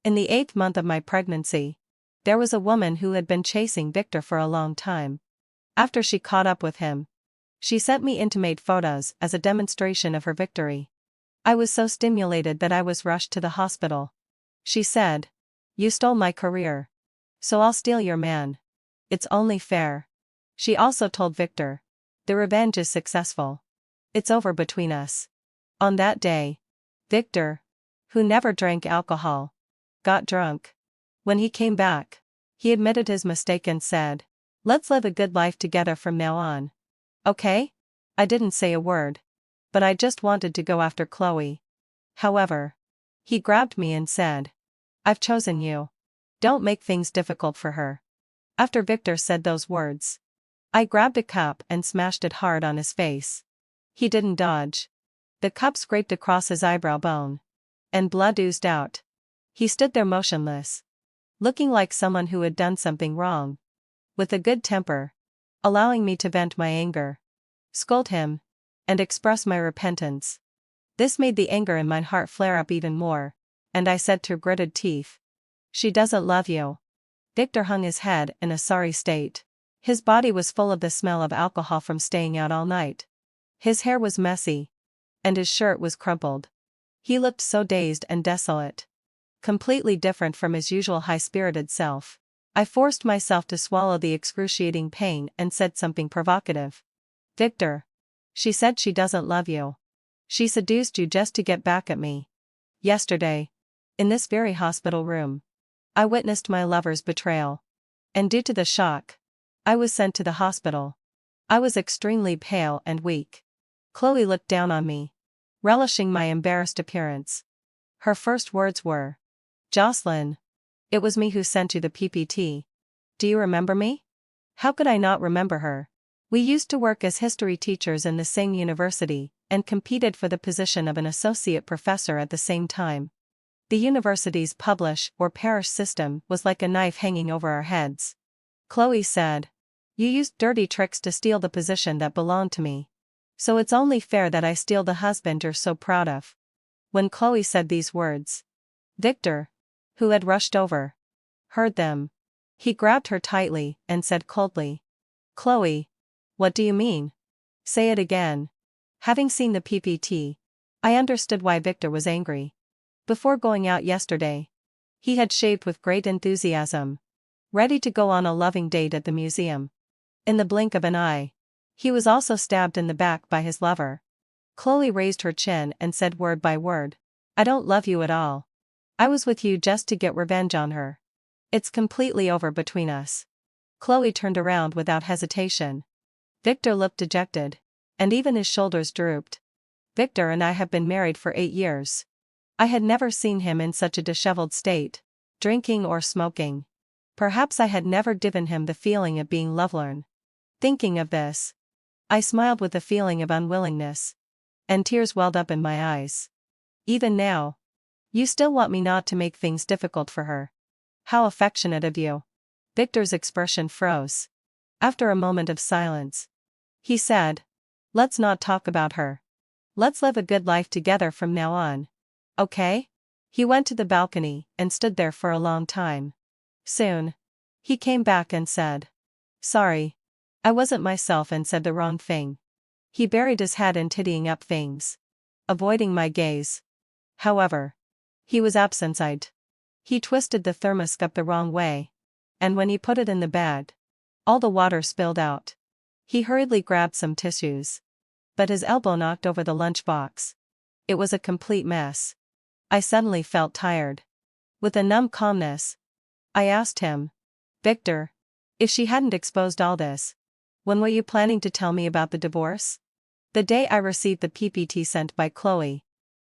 In the 8th month of my pregnancy, there was a woman who had been chasing Victor for a long time. After she caught up with him, she sent me intimate photos as a demonstration of her victory. I was so stimulated that I was rushed to the hospital. She said, "You stole my career. So I'll steal your man. It's only fair." She also told Victor, "The revenge is successful. It's over between us." On that day, Victor, who never drank alcohol, got drunk. When he came back, he admitted his mistake and said, "Let's live a good life together from now on. Okay?" I didn't say a word. But I just wanted to go after Chloe. However, he grabbed me and said, "I've chosen you. Don't make things difficult for her." After Victor said those words, I grabbed a cup and smashed it hard on his face. He didn't dodge. The cup scraped across his eyebrow bone, and blood oozed out. He stood there motionless, looking like someone who had done something wrong, with a good temper, allowing me to vent my anger, scold him, and express my repentance. This made the anger in my heart flare up even more, and I said through gritted teeth, "She doesn't love you." Victor hung his head in a sorry state. His body was full of the smell of alcohol from staying out all night. His hair was messy, and his shirt was crumpled. He looked so dazed and desolate, completely different from his usual high-spirited self. I forced myself to swallow the excruciating pain and said something provocative. "Victor, she said she doesn't love you. She seduced you just to get back at me. Yesterday, in this very hospital room, I witnessed my lover's betrayal. And due to the shock, I was sent to the hospital. I was extremely pale and weak." Chloe looked down on me, relishing my embarrassed appearance. Her first words were, "Jocelyn, it was me who sent you the PPT. Do you remember me?" How could I not remember her? We used to work as history teachers in the same university, and competed for the position of an associate professor at the same time. The university's publish or perish system was like a knife hanging over our heads. Chloe said, "You used dirty tricks to steal the position that belonged to me. So it's only fair that I steal the husband you're so proud of." When Chloe said these words, Victor, who had rushed over, heard them. He grabbed her tightly and said coldly, "Chloe, what do you mean? Say it again." Having seen the PPT, I understood why Victor was angry. Before going out yesterday, he had shaved with great enthusiasm, ready to go on a loving date at the museum. In the blink of an eye, he was also stabbed in the back by his lover. Chloe raised her chin and said word by word, "I don't love you at all. I was with you just to get revenge on her. It's completely over between us." Chloe turned around without hesitation. Victor looked dejected, and even his shoulders drooped. Victor and I have been married for 8 years. I had never seen him in such a disheveled state, drinking or smoking. Perhaps I had never given him the feeling of being lovelorn. Thinking of this, I smiled with a feeling of unwillingness, and tears welled up in my eyes. "Even now, you still want me not to make things difficult for her. How affectionate of you." Victor's expression froze. After a moment of silence, he said, "Let's not talk about her. Let's live a good life together from now on. Okay?" He went to the balcony and stood there for a long time. Soon, he came back and said, "Sorry. I wasn't myself and said the wrong thing." He buried his head in tidying up things, avoiding my gaze. However, he was absent-eyed. He twisted the thermos cup the wrong way, and when he put it in the bag, all the water spilled out. He hurriedly grabbed some tissues, but his elbow knocked over the lunchbox. It was a complete mess. I suddenly felt tired. With a numb calmness, I asked him, "Victor, if she hadn't exposed all this, when were you planning to tell me about the divorce?" "The day I received the PPT sent by Chloe.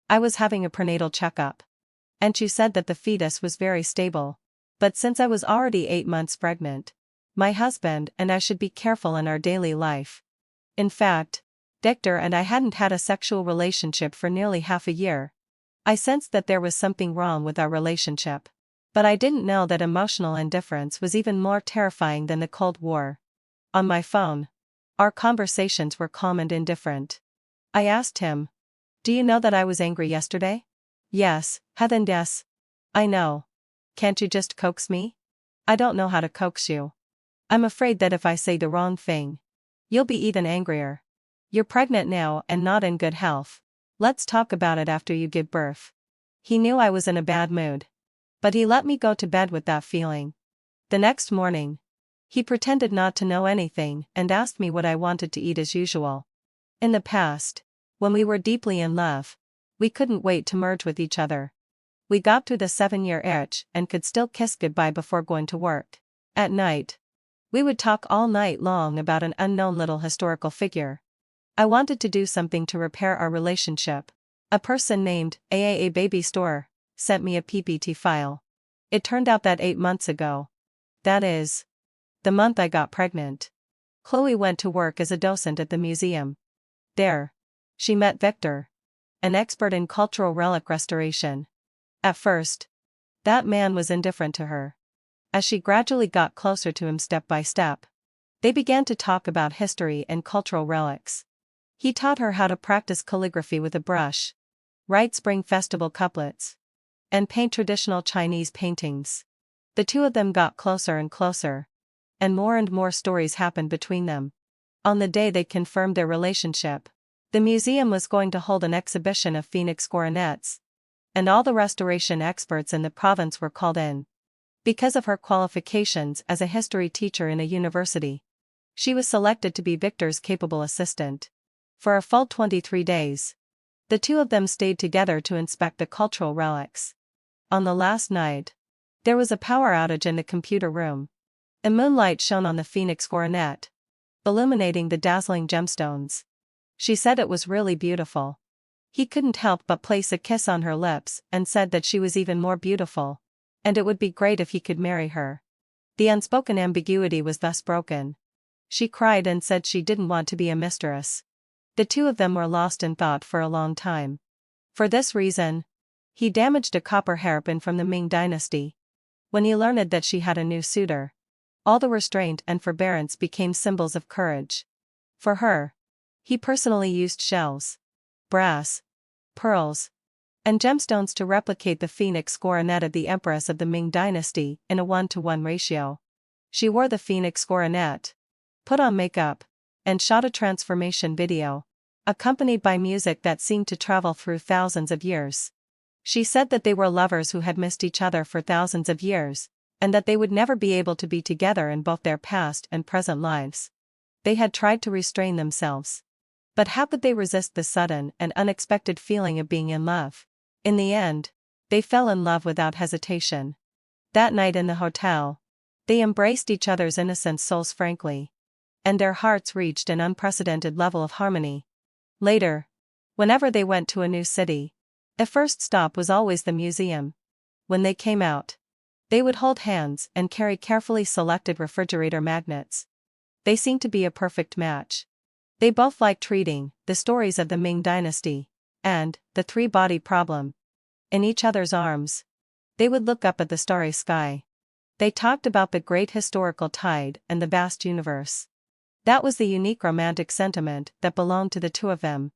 I was having a prenatal checkup. And you said that the fetus was very stable. But since I was already 8 months pregnant, my husband and I should be careful in our daily life. In fact, Victor and I hadn't had a sexual relationship for nearly half a year. I sensed that there was something wrong with our relationship. But I didn't know that emotional indifference was even more terrifying than the Cold War." On my phone, our conversations were calm and indifferent. I asked him, "Do you know that I was angry yesterday?" "Yes, Heaven, yes. I know. Can't you just coax me? I don't know how to coax you. I'm afraid that if I say the wrong thing, you'll be even angrier. You're pregnant now and not in good health. Let's talk about it after you give birth. He knew I was in a bad mood, but he let me go to bed with that feeling. The next morning, he pretended not to know anything and asked me what I wanted to eat as usual. In the past, when we were deeply in love, we couldn't wait to merge with each other. We got through the 7-year itch and could still kiss goodbye before going to work. At night, we would talk all night long about an unknown little historical figure. I wanted to do something to repair our relationship. A person named AAA Baby Store sent me a PPT file. It turned out that 8 months ago, that is, the month I got pregnant, Chloe went to work as a docent at the museum. There, she met Victor, an expert in cultural relic restoration. At first, that man was indifferent to her. As she gradually got closer to him step by step, they began to talk about history and cultural relics. He taught her how to practice calligraphy with a brush, write Spring Festival couplets, and paint traditional Chinese paintings. The two of them got closer and closer, and more stories happened between them. On the day they confirmed their relationship, the museum was going to hold an exhibition of Phoenix coronets, and all the restoration experts in the province were called in. Because of her qualifications as a history teacher in a university, she was selected to be Victor's capable assistant. For a full 23 days, the two of them stayed together to inspect the cultural relics. On the last night, there was a power outage in the computer room. A moonlight shone on the Phoenix coronet, illuminating the dazzling gemstones. She said it was really beautiful. He couldn't help but place a kiss on her lips and said that she was even more beautiful, and it would be great if he could marry her. The unspoken ambiguity was thus broken. She cried and said she didn't want to be a mistress. The two of them were lost in thought for a long time. For this reason, he damaged a copper hairpin from the Ming dynasty. When he learned that she had a new suitor, all the restraint and forbearance became symbols of courage. For her, he personally used shells, brass, pearls, and gemstones to replicate the Phoenix coronet of the Empress of the Ming dynasty in a 1-to-1 ratio. She wore the Phoenix coronet, put on makeup, and shot a transformation video, accompanied by music that seemed to travel through thousands of years. She said that they were lovers who had missed each other for thousands of years, and that they would never be able to be together in both their past and present lives. They had tried to restrain themselves. But how could they resist the sudden and unexpected feeling of being in love? In the end, they fell in love without hesitation. That night in the hotel, they embraced each other's innocent souls frankly, and their hearts reached an unprecedented level of harmony. Later, whenever they went to a new city, the first stop was always the museum. When they came out, they would hold hands and carry carefully selected refrigerator magnets. They seemed to be a perfect match. They both liked reading the stories of the Ming dynasty and the three-body problem. In each other's arms, they would look up at the starry sky. They talked about the great historical tide and the vast universe. That was the unique romantic sentiment that belonged to the two of them.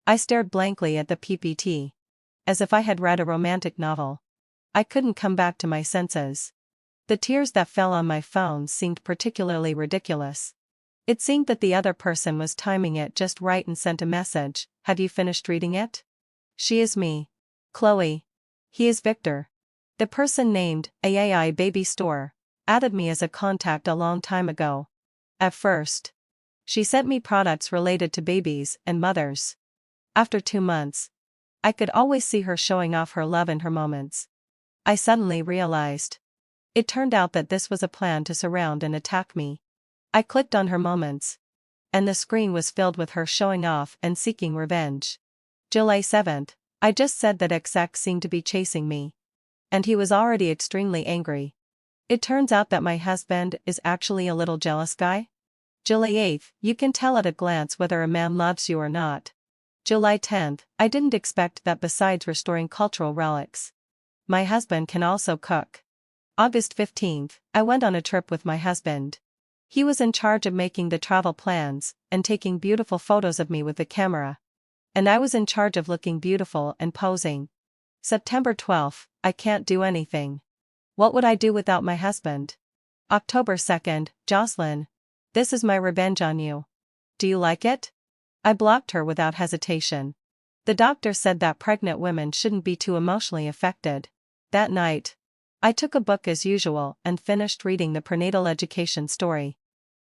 I stared blankly at the PPT, as if I had read a romantic novel. I couldn't come back to my senses. The tears that fell on my phone seemed particularly ridiculous. It seemed that the other person was timing it just right and sent a message, "Have you finished reading it? She is me, Chloe. He is Victor." The person named AAI Baby Store added me as a contact a long time ago. At first, she sent me products related to babies and mothers. After 2 months, I could always see her showing off her love in her moments. I suddenly realized. It turned out that this was a plan to surround and attack me. I clicked on her moments, and the screen was filled with her showing off and seeking revenge. July 7th, I just said that XX seemed to be chasing me, and he was already extremely angry. It turns out that my husband is actually a little jealous guy. July 8th, you can tell at a glance whether a man loves you or not. July 10th, I didn't expect that besides restoring cultural relics, my husband can also cook. August 15th, I went on a trip with my husband. He was in charge of making the travel plans and taking beautiful photos of me with the camera. And I was in charge of looking beautiful and posing. September 12th, I can't do anything. What would I do without my husband? October 2nd, Jocelyn. This is my revenge on you. Do you like it? I blocked her without hesitation. The doctor said that pregnant women shouldn't be too emotionally affected. That night, I took a book as usual and finished reading the prenatal education story.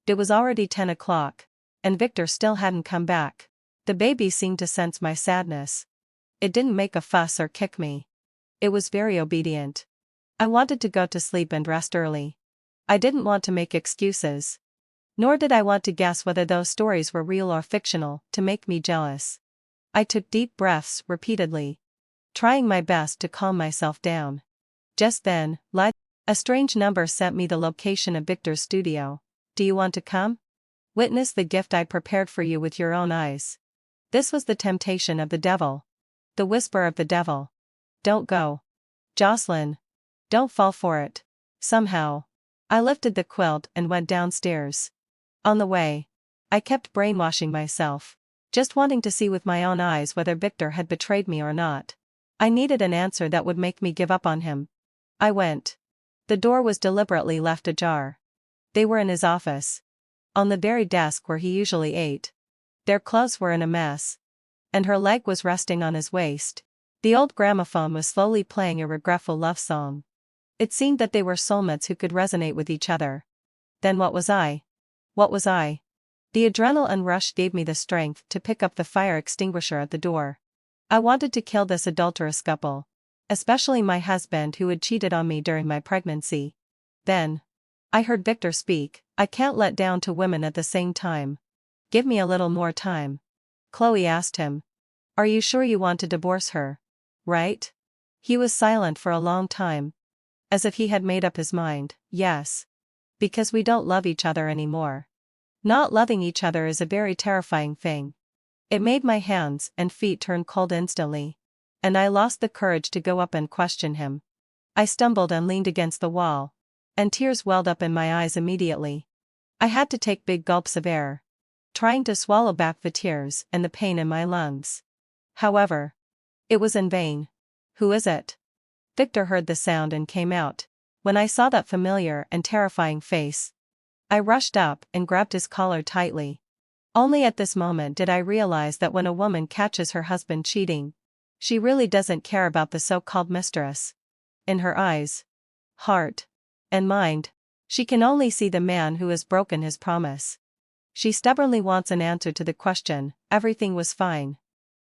It was already 10 o'clock, and Victor still hadn't come back. The baby seemed to sense my sadness. It didn't make a fuss or kick me. It was very obedient. I wanted to go to sleep and rest early. I didn't want to make excuses. Nor did I want to guess whether those stories were real or fictional, to make me jealous. I took deep breaths repeatedly, trying my best to calm myself down. Just then, a strange number sent me the location of Victor's studio. Do you want to come? Witness the gift I prepared for you with your own eyes. This was the temptation of the devil. The whisper of the devil. Don't go. Jocelyn. Don't fall for it. Somehow. I lifted the quilt and went downstairs. On the way, I kept brainwashing myself, just wanting to see with my own eyes whether Victor had betrayed me or not. I needed an answer that would make me give up on him. I went. The door was deliberately left ajar. They were in his office. On the very desk where he usually ate. Their clothes were in a mess. And her leg was resting on his waist. The old gramophone was slowly playing a regretful love song. It seemed that they were soulmates who could resonate with each other. Then what was I? What was I? The adrenaline rush gave me the strength to pick up the fire extinguisher at the door. I wanted to kill this adulterous couple. Especially my husband who had cheated on me during my pregnancy. Then, I heard Victor speak. I can't let down two women at the same time. Give me a little more time. Chloe asked him. Are you sure you want to divorce her? Right? He was silent for a long time. As if he had made up his mind. Yes. Because we don't love each other anymore. Not loving each other is a very terrifying thing. It made my hands and feet turn cold instantly. And I lost the courage to go up and question him. I stumbled and leaned against the wall. And tears welled up in my eyes immediately. I had to take big gulps of air, trying to swallow back the tears and the pain in my lungs. However, it was in vain. Who is it? Victor heard the sound and came out. When I saw that familiar and terrifying face, I rushed up and grabbed his collar tightly. Only at this moment did I realize that when a woman catches her husband cheating, she really doesn't care about the so-called mistress. In her eyes, heart, and mind, she can only see the man who has broken his promise. She stubbornly wants an answer to the question, everything was fine.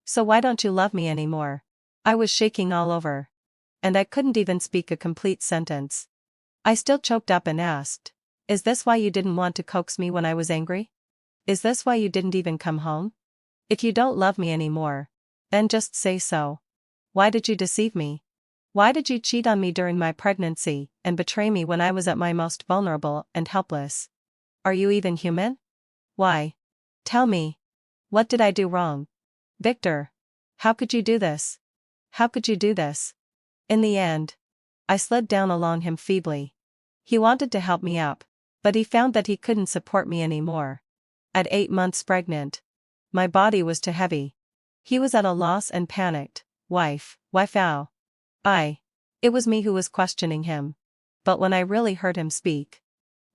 So why don't you love me anymore? I was shaking all over. And I couldn't even speak a complete sentence. I still choked up and asked, is this why you didn't want to coax me when I was angry? Is this why you didn't even come home? If you don't love me anymore, then just say so. Why did you deceive me? Why did you cheat on me during my pregnancy and betray me when I was at my most vulnerable and helpless? Are you even human? Why? Tell me. What did I do wrong? Victor. How could you do this? How could you do this? In the end, I slid down along him feebly. He wanted to help me up, but he found that he couldn't support me anymore. At 8 months pregnant, my body was too heavy. He was at a loss and panicked. Wife ow. It was me who was questioning him. But when I really heard him speak,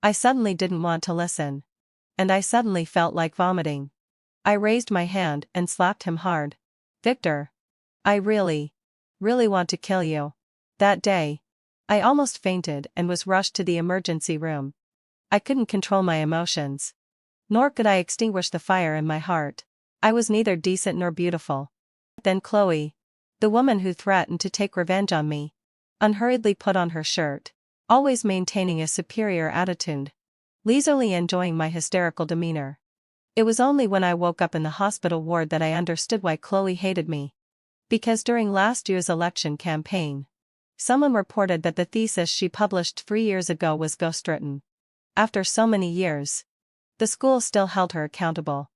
I suddenly didn't want to listen. And I suddenly felt like vomiting. I raised my hand and slapped him hard. Victor. I really want to kill you. That day, I almost fainted and was rushed to the emergency room. I couldn't control my emotions. Nor could I extinguish the fire in my heart. I was neither decent nor beautiful. Then Chloe, the woman who threatened to take revenge on me, unhurriedly put on her shirt, always maintaining a superior attitude, leisurely enjoying my hysterical demeanor. It was only when I woke up in the hospital ward that I understood why Chloe hated me. Because during last year's election campaign, someone reported that the thesis she published 3 years ago was ghostwritten. After so many years, the school still held her accountable.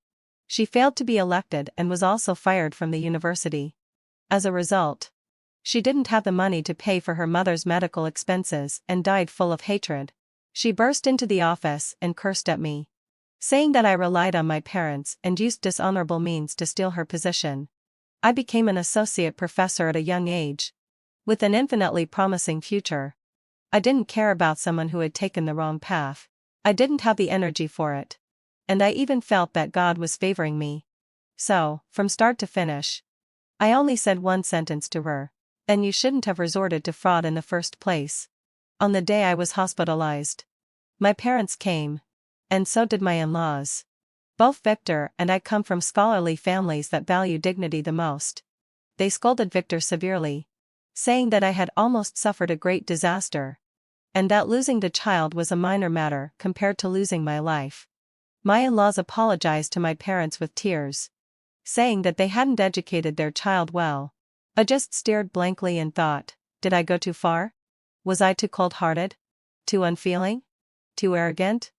She failed to be elected and was also fired from the university. As a result, she didn't have the money to pay for her mother's medical expenses and died full of hatred. She burst into the office and cursed at me, saying that I relied on my parents and used dishonorable means to steal her position. I became an associate professor at a young age, with an infinitely promising future. I didn't care about someone who had taken the wrong path. I didn't have the energy for it. And I even felt that God was favoring me. So, from start to finish, I only said one sentence to her. And you shouldn't have resorted to fraud in the first place. On the day I was hospitalized, my parents came. And so did my in-laws. Both Victor and I come from scholarly families that value dignity the most. They scolded Victor severely, saying that I had almost suffered a great disaster, and that losing the child was a minor matter compared to losing my life. My in-laws apologized to my parents with tears, saying that they hadn't educated their child well. I just stared blankly and thought, did I go too far? Was I too cold-hearted? Too unfeeling? Too arrogant?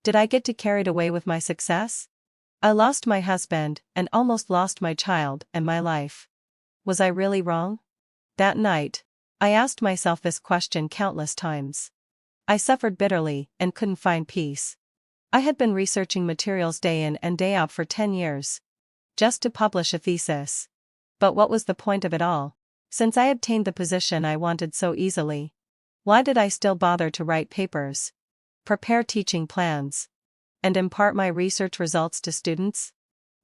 Did I get too carried away with my success? I lost my husband and almost lost my child and my life. Was I really wrong? That night, I asked myself this question countless times. I suffered bitterly and couldn't find peace. I had been researching materials day in and day out for 10 years, just to publish a thesis. But what was the point of it all? Since I obtained the position I wanted so easily, why did I still bother to write papers, prepare teaching plans, and impart my research results to students?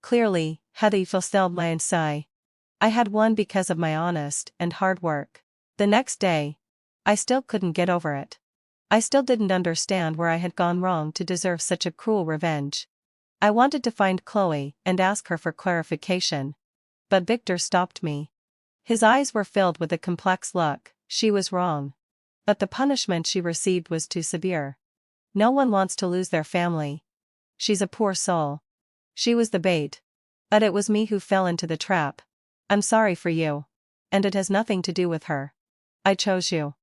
Clearly, had I fulfilled my sigh. I had won because of my honest and hard work. The next day, I still couldn't get over it. I still didn't understand where I had gone wrong to deserve such a cruel revenge. I wanted to find Chloe and ask her for clarification. But Victor stopped me. His eyes were filled with a complex look. She was wrong. But the punishment she received was too severe. No one wants to lose their family. She's a poor soul. She was the bait. But it was me who fell into the trap. I'm sorry for you. And it has nothing to do with her. I chose you.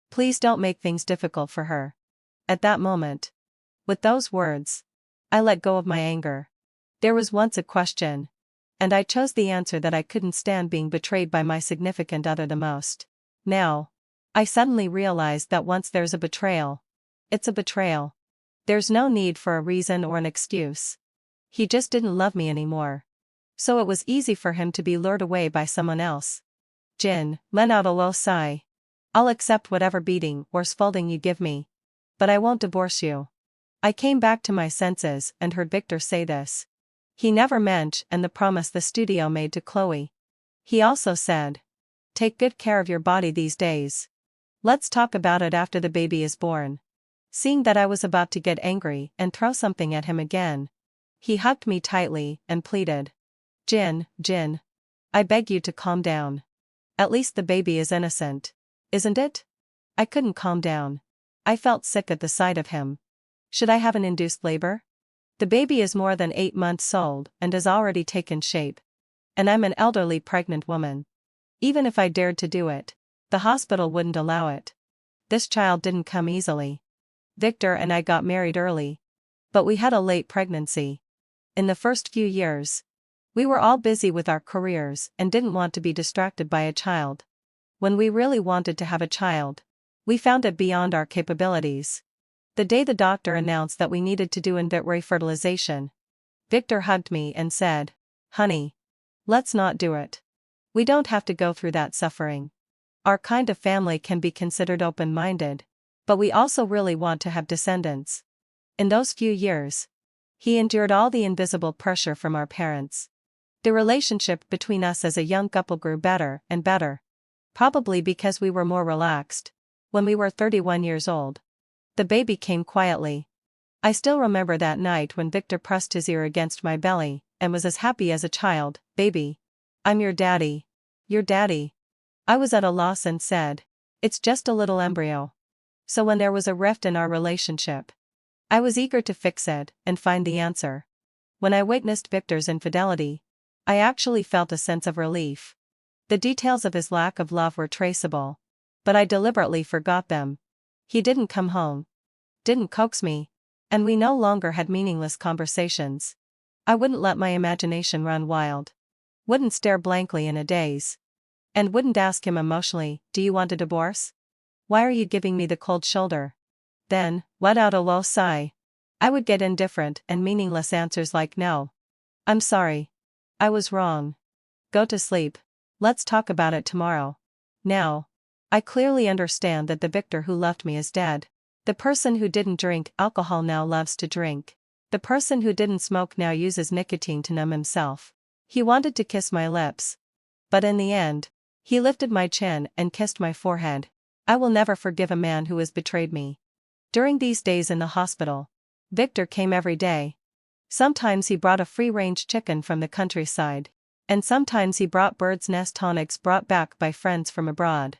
Please don't make things difficult for her. At that moment, with those words, I let go of my anger. There was once a question, and I chose the answer that I couldn't stand being betrayed by my significant other the most. Now, I suddenly realized that once there's a betrayal, it's a betrayal. There's no need for a reason or an excuse. He just didn't love me anymore. So it was easy for him to be lured away by someone else. Jin let out a low sigh. I'll accept whatever beating or scolding you give me. But I won't divorce you. I came back to my senses and heard Victor say this. He never mentioned the promise the studio made to Chloe. He also said, take good care of your body these days. Let's talk about it after the baby is born. Seeing that I was about to get angry and throw something at him again, he hugged me tightly and pleaded. Jin, I beg you to calm down. At least the baby is innocent, isn't it? I couldn't calm down. I felt sick at the sight of him. Should I have an induced labor? The baby is more than 8 months old and has already taken shape. And I'm an elderly pregnant woman. Even if I dared to do it, the hospital wouldn't allow it. This child didn't come easily. Victor and I got married early. But we had a late pregnancy. In the first few years, we were all busy with our careers and didn't want to be distracted by a child. When we really wanted to have a child, we found it beyond our capabilities. The day the doctor announced that we needed to do in vitro fertilization, Victor hugged me and said, honey, let's not do it. We don't have to go through that suffering. Our kind of family can be considered open-minded, but we also really want to have descendants. In those few years, he endured all the invisible pressure from our parents. The relationship between us as a young couple grew better and better. Probably because we were more relaxed. When we were 31 years old, the baby came quietly. I still remember that night when Victor pressed his ear against my belly and was as happy as a child. Baby, I'm your daddy. Your daddy. I was at a loss and said, it's just a little embryo. So when there was a rift in our relationship, I was eager to fix it and find the answer. When I witnessed Victor's infidelity, I actually felt a sense of relief. The details of his lack of love were traceable, but I deliberately forgot them. He didn't come home, didn't coax me, and we no longer had meaningless conversations. I wouldn't let my imagination run wild, wouldn't stare blankly in a daze, and wouldn't ask him emotionally, do you want a divorce? Why are you giving me the cold shoulder? Then, let out a low sigh. I would get indifferent and meaningless answers like no. I'm sorry. I was wrong. Go to sleep. Let's talk about it tomorrow. Now, I clearly understand that the Victor who left me is dead. The person who didn't drink alcohol now loves to drink. The person who didn't smoke now uses nicotine to numb himself. He wanted to kiss my lips. But in the end, he lifted my chin and kissed my forehead. I will never forgive a man who has betrayed me. During these days in the hospital, Victor came every day. Sometimes he brought a free-range chicken from the countryside, and sometimes he brought bird's nest tonics brought back by friends from abroad.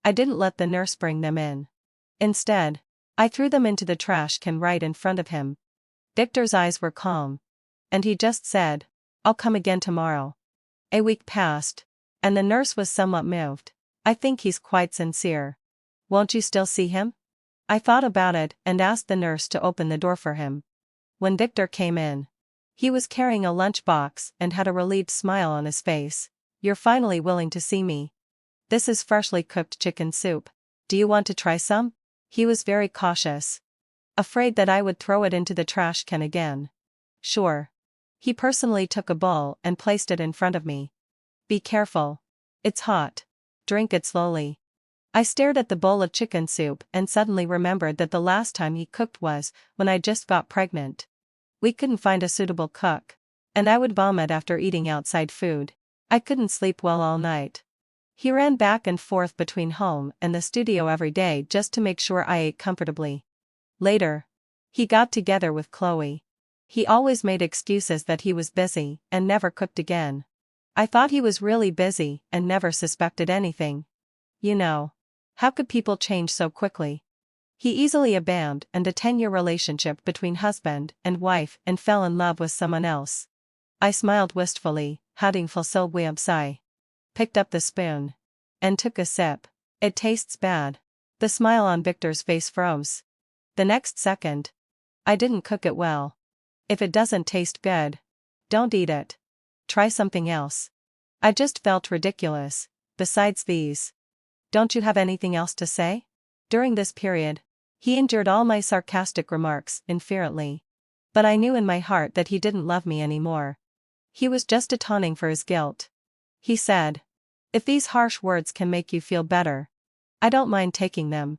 I didn't let the nurse bring them in. Instead, I threw them into the trash can right in front of him. Victor's eyes were calm, and he just said, "I'll come again tomorrow." A week passed, and the nurse was somewhat moved. "I think he's quite sincere. Won't you still see him?" I thought about it and asked the nurse to open the door for him. When Victor came in, he was carrying a lunchbox and had a relieved smile on his face. "You're finally willing to see me. This is freshly cooked chicken soup. Do you want to try some?" He was very cautious, afraid that I would throw it into the trash can again. "Sure." He personally took a bowl and placed it in front of me. "Be careful. It's hot. Drink it slowly." I stared at the bowl of chicken soup and suddenly remembered that the last time he cooked was when I just got pregnant. We couldn't find a suitable cook, and I would vomit after eating outside food. I couldn't sleep well all night. He ran back and forth between home and the studio every day just to make sure I ate comfortably. Later, he got together with Chloe. He always made excuses that he was busy and never cooked again. I thought he was really busy and never suspected anything. You know, how could people change so quickly? He easily abandoned a 10-year relationship between husband and wife and fell in love with someone else. I smiled wistfully, having fulfilled Weabsai. Picked up the spoon and took a sip. "It tastes bad." The smile on Victor's face froze. The next second, "I didn't cook it well. If it doesn't taste good, don't eat it. Try something else." I just felt ridiculous. "Besides these, don't you have anything else to say?" During this period, he endured all my sarcastic remarks indiferently. But I knew in my heart that he didn't love me anymore. He was just atoning for his guilt. He said, "If these harsh words can make you feel better, I don't mind taking them.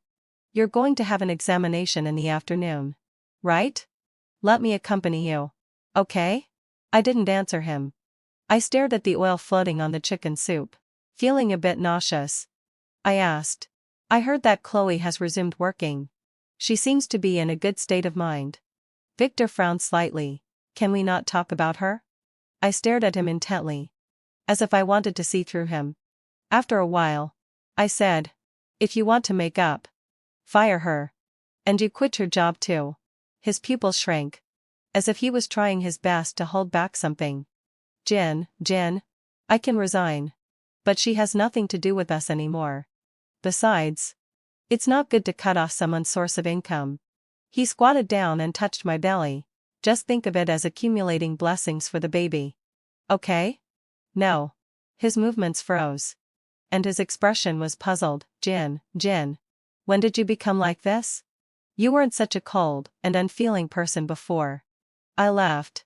You're going to have an examination in the afternoon, right? Let me accompany you. Okay?" I didn't answer him. I stared at the oil floating on the chicken soup, feeling a bit nauseous. I asked, "I heard that Chloe has resumed working. She seems to be in a good state of mind." Victor frowned slightly. "Can we not talk about her?" I stared at him intently, as if I wanted to see through him. After a while, I said, "If you want to make up, fire her. And you quit your job too." His pupils shrank, as if he was trying his best to hold back something. Jen, I can resign. But she has nothing to do with us anymore. Besides, it's not good to cut off someone's source of income." He squatted down and touched my belly. "Just think of it as accumulating blessings for the baby. Okay?" "No." His movements froze, and his expression was puzzled. Jen, when did you become like this? You weren't such a cold and unfeeling person before." I laughed,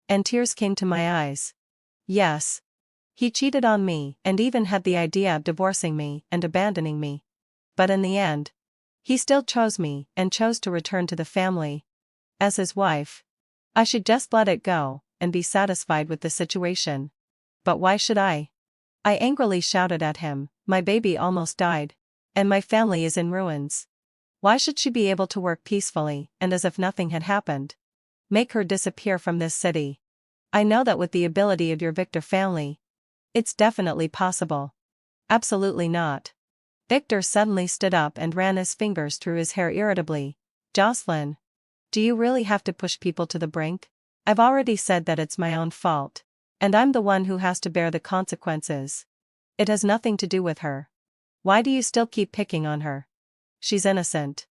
and tears came to my eyes. Yes. He cheated on me and even had the idea of divorcing me and abandoning me. But in the end, he still chose me and chose to return to the family. As his wife, I should just let it go and be satisfied with the situation. But why should I? I angrily shouted at him, "My baby almost died. And my family is in ruins. Why should she be able to work peacefully and as if nothing had happened? Make her disappear from this city. I know that with the ability of your Victor family, it's definitely possible." "Absolutely not." Victor suddenly stood up and ran his fingers through his hair irritably. "Jocelyn, do you really have to push people to the brink? I've already said that it's my own fault. And I'm the one who has to bear the consequences. It has nothing to do with her. Why do you still keep picking on her? She's innocent.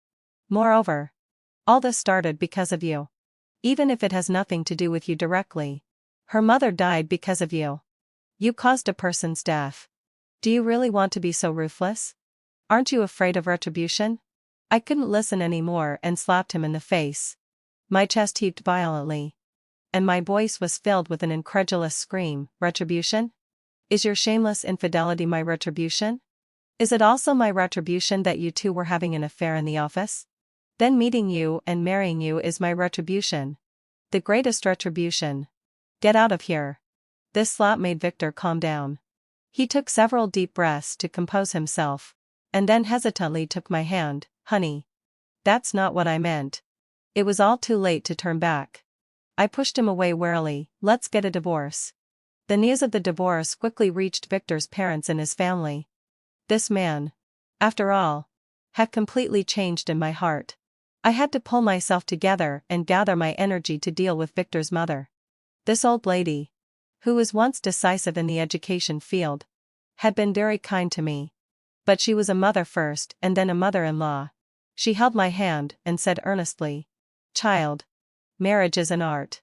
Moreover, all this started because of you. Even if it has nothing to do with you directly. Her mother died because of you. You caused a person's death. Do you really want to be so ruthless? Aren't you afraid of retribution?" I couldn't listen anymore and slapped him in the face. My chest heaved violently, and my voice was filled with an incredulous scream. "Retribution? Is your shameless infidelity my retribution? Is it also my retribution that you two were having an affair in the office? Then meeting you and marrying you is my retribution. The greatest retribution. Get out of here. This slap made Victor calm down. He took several deep breaths to compose himself, and then hesitantly took my hand. Honey. That's not what I meant. It was all too late to turn back. I pushed him away warily. Let's get a divorce. The news of the divorce quickly reached Victor's parents and his family. This man, after all, had completely changed in my heart. I had to pull myself together and gather my energy to deal with Victor's mother. This old lady, who was once decisive in the education field, had been very kind to me. But she was a mother first and then a mother-in-law. She held my hand and said earnestly, "Child, marriage is an art.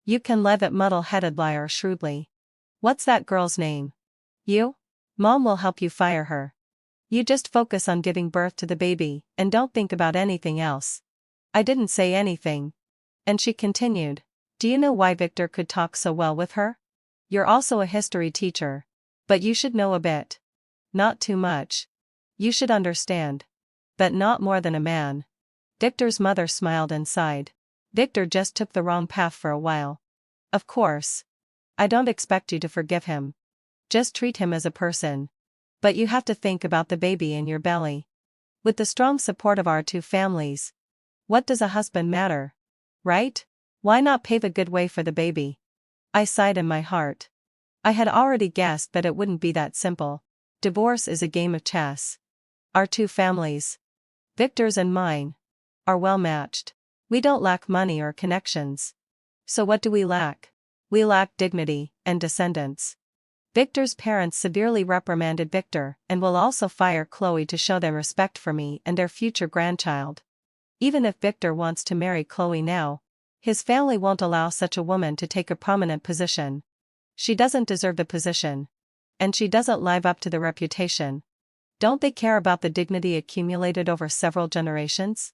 You can live it muddle-headed liar shrewdly. What's that girl's name? You? Mom will help you fire her. You just focus on giving birth to the baby and don't think about anything else." I didn't say anything. And she continued, "Do you know why Victor could talk so well with her? You're also a history teacher. But you should know a bit. Not too much. You should understand. But not more than a man." Victor's mother smiled and sighed. Victor just took the wrong path for a while. Of course. I don't expect you to forgive him. Just treat him as a person. But you have to think about the baby in your belly. With the strong support of our two families, what does a husband matter? Right? Why not pave a good way for the baby? I sighed in my heart. I had already guessed that it wouldn't be that simple. Divorce is a game of chess. Our two families, Victor's and mine, are well matched. We don't lack money or connections. So what do we lack? We lack dignity and descendants. Victor's parents severely reprimanded Victor and will also fire Chloe to show their respect for me and their future grandchild. Even if Victor wants to marry Chloe now, his family won't allow such a woman to take a prominent position. She doesn't deserve the position. And she doesn't live up to the reputation. Don't they care about the dignity accumulated over several generations?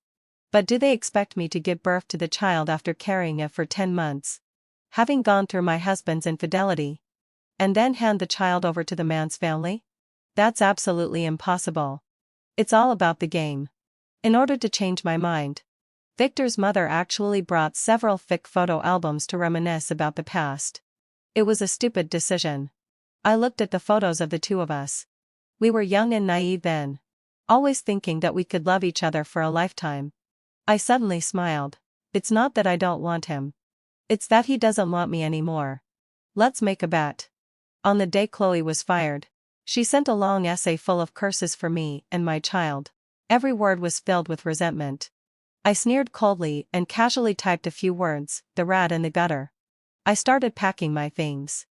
But do they expect me to give birth to the child after carrying it for 10 months? Having gone through my husband's infidelity? And then hand the child over to the man's family? That's absolutely impossible. It's all about the game. In order to change my mind, Victor's mother actually brought several thick photo albums to reminisce about the past. It was a stupid decision. I looked at the photos of the two of us. We were young and naive then, always thinking that we could love each other for a lifetime. I suddenly smiled. It's not that I don't want him. It's that he doesn't want me anymore. Let's make a bet. On the day Chloe was fired, she sent a long essay full of curses for me and my child. Every word was filled with resentment. I sneered coldly and casually typed a few words, "the rat in the gutter." I started packing my things,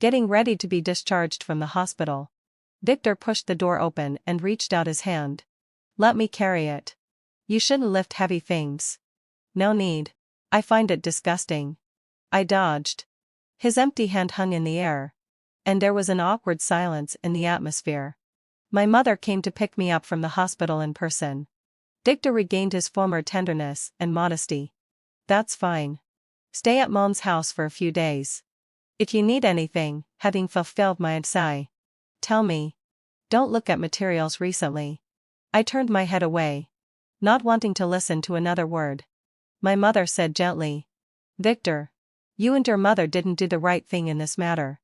getting ready to be discharged from the hospital. Victor pushed the door open and reached out his hand. "Let me carry it. You shouldn't lift heavy things." "No need. I find it disgusting." I dodged. His empty hand hung in the air. And there was an awkward silence in the atmosphere. My mother came to pick me up from the hospital in person. Victor regained his former tenderness and modesty. "That's fine. Stay at Mom's house for a few days. If you need anything," having fulfilled my sigh, "tell me. Don't look at materials recently." I turned my head away, not wanting to listen to another word. My mother said gently, "Victor, you and your mother didn't do the right thing in this matter."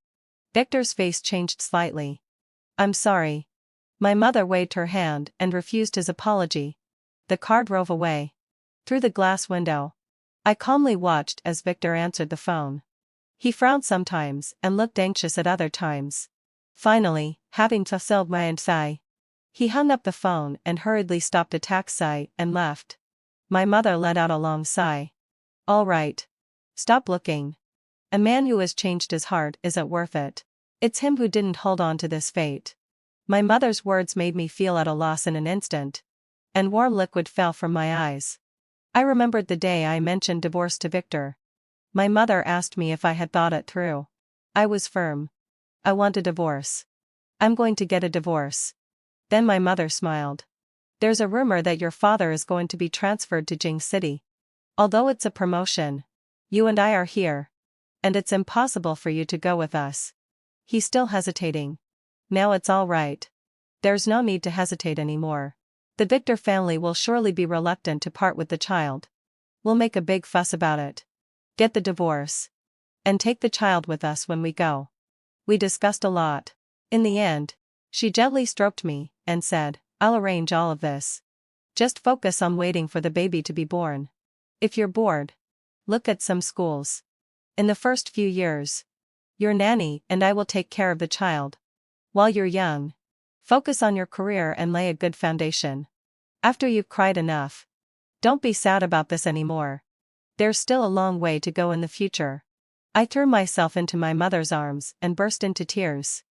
Victor's face changed slightly. "I'm sorry." My mother waved her hand and refused his apology. The car drove away. Through the glass window, I calmly watched as Victor answered the phone. He frowned sometimes and looked anxious at other times. Finally, having fulfilled my sigh, he hung up the phone and hurriedly stopped a taxi and left. My mother let out a long sigh. "All right. Stop looking. A man who has changed his heart isn't worth it. It's him who didn't hold on to this fate." My mother's words made me feel at a loss in an instant, and warm liquid fell from my eyes. I remembered the day I mentioned divorce to Victor. My mother asked me if I had thought it through. I was firm. "I want a divorce. I'm going to get a divorce." Then my mother smiled. "There's a rumor that your father is going to be transferred to Jing City. Although it's a promotion, you and I are here. And it's impossible for you to go with us." He's still hesitating. "Now it's all right. There's no need to hesitate anymore. The Victor family will surely be reluctant to part with the child. We'll make a big fuss about it. Get the divorce. And take the child with us when we go. We discussed a lot. In the end, she gently stroked me and said, I'll arrange all of this. Just focus on waiting for the baby to be born. If you're bored, look at some schools. In the first few years, your nanny and I will take care of the child. While you're young, focus on your career and lay a good foundation. After you've cried enough, don't be sad about this anymore. There's still a long way to go in the future. I threw myself into my mother's arms and burst into tears.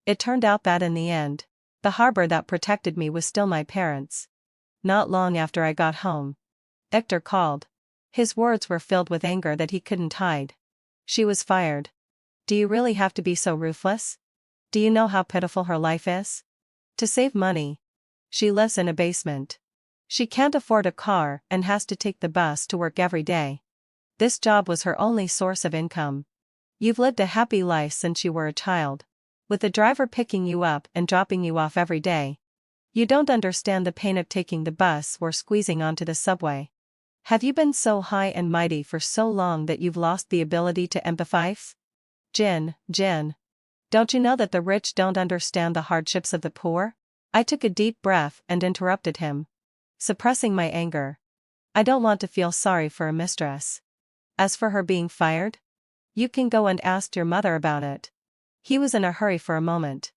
It turned out that in the end, the harbor that protected me was still my parents. Not long after I got home, Victor called. His words were filled with anger that he couldn't hide. She was fired. Do you really have to be so ruthless? Do you know how pitiful her life is? To save money, she lives in a basement. She can't afford a car and has to take the bus to work every day. This job was her only source of income. You've lived a happy life since you were a child, with the driver picking you up and dropping you off every day. You don't understand the pain of taking the bus or squeezing onto the subway. Have you been so high and mighty for so long that you've lost the ability to empathize? Jin, don't you know that the rich don't understand the hardships of the poor? I took a deep breath and interrupted him, suppressing my anger. I don't want to feel sorry for a mistress. As for her being fired, you can go and ask your mother about it. He was in a hurry for a moment.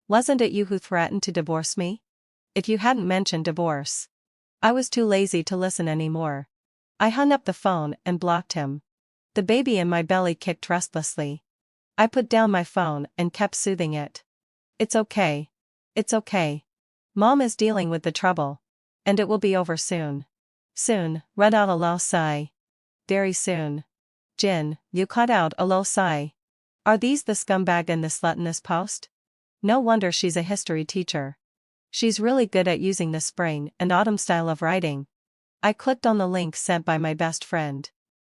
Wasn't it you who threatened to divorce me? If you hadn't mentioned divorce, I was too lazy to listen anymore. I hung up the phone and blocked him. The baby in my belly kicked restlessly. I put down my phone and kept soothing it. It's okay. It's okay. Mom is dealing with the trouble. And it will be over soon. Soon, let out a low sigh. Very soon. Jin, you cut out a low sigh. Are these the scumbag and the slut in this post? No wonder she's a history teacher. She's really good at using the spring and autumn style of writing. I clicked on the link sent by my best friend.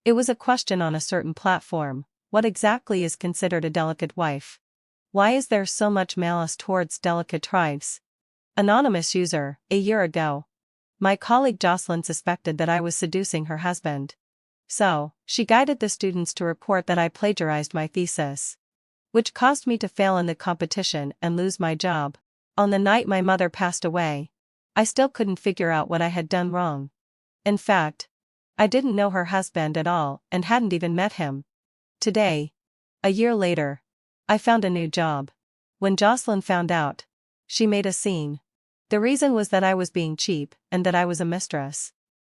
It was a question on a certain platform. What exactly is considered a delicate wife? Why is there so much malice towards delicate tribes? Anonymous user, a year ago. My colleague Jocelyn suspected that I was seducing her husband. So, she guided the students to report that I plagiarized my thesis, which caused me to fail in the competition and lose my job. On the night my mother passed away, I still couldn't figure out what I had done wrong. In fact, I didn't know her husband at all and hadn't even met him. Today, a year later, I found a new job. When Jocelyn found out, she made a scene. The reason was that I was being cheap and that I was a mistress.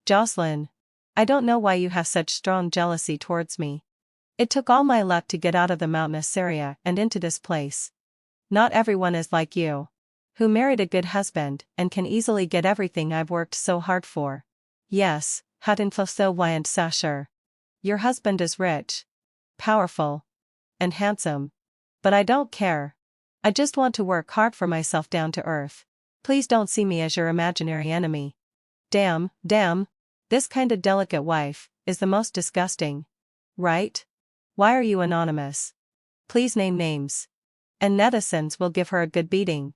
Jocelyn, I don't know why you have such strong jealousy towards me. It took all my luck to get out of the mountainous Syria and into this place. Not everyone is like you, who married a good husband and can easily get everything I've worked so hard for. Yes, hadn't so wyant Sasher. Your husband is rich, powerful, and handsome. But I don't care. I just want to work hard for myself down to earth. Please don't see me as your imaginary enemy. Damn, this kind of delicate wife is the most disgusting. Right? Why are you anonymous? Please name names. And netizens will give her a good beating.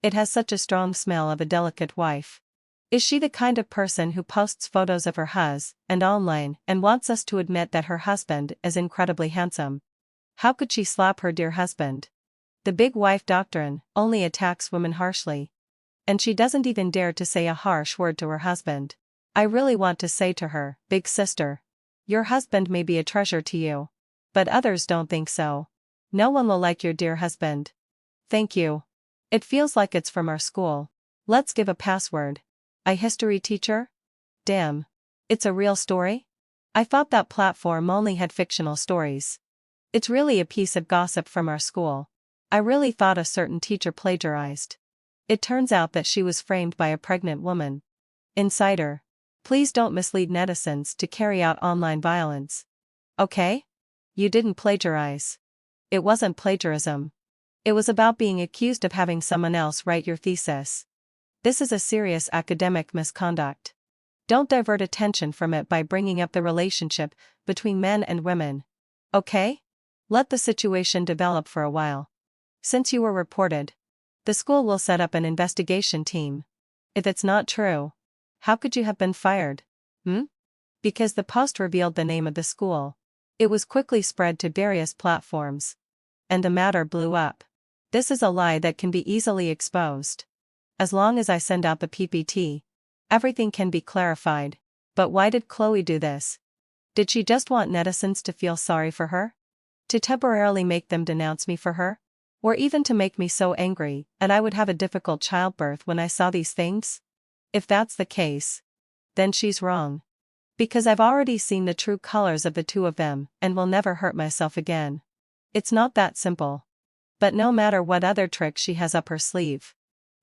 It has such a strong smell of a delicate wife. Is she the kind of person who posts photos of her husband online and wants us to admit that her husband is incredibly handsome? How could she slap her dear husband? The big wife doctrine only attacks women harshly. And she doesn't even dare to say a harsh word to her husband. I really want to say to her, big sister, your husband may be a treasure to you, but others don't think so. No one will like your dear husband. Thank you. It feels like it's from our school. Let's give a password. A history teacher? Damn. It's a real story? I thought that platform only had fictional stories. It's really a piece of gossip from our school. I really thought a certain teacher plagiarized. It turns out that she was framed by a pregnant woman. Insider. Please don't mislead netizens to carry out online violence. Okay? You didn't plagiarize. It wasn't plagiarism. It was about being accused of having someone else write your thesis. This is a serious academic misconduct. Don't divert attention from it by bringing up the relationship between men and women. Okay? Let the situation develop for a while. Since you were reported, The school will set up an investigation team. If it's not true, how could you have been fired? Hmm? Because the post revealed the name of the school. It was quickly spread to various platforms. And the matter blew up. This is a lie that can be easily exposed. As long as I send out the PPT, everything can be clarified. But why did Chloe do this? Did she just want netizens to feel sorry for her? To temporarily make them denounce me for her? Or even to make me so angry that I would have a difficult childbirth when I saw these things? If that's the case, then she's wrong. Because I've already seen the true colors of the two of them and will never hurt myself again. It's not that simple. But no matter what other tricks she has up her sleeve,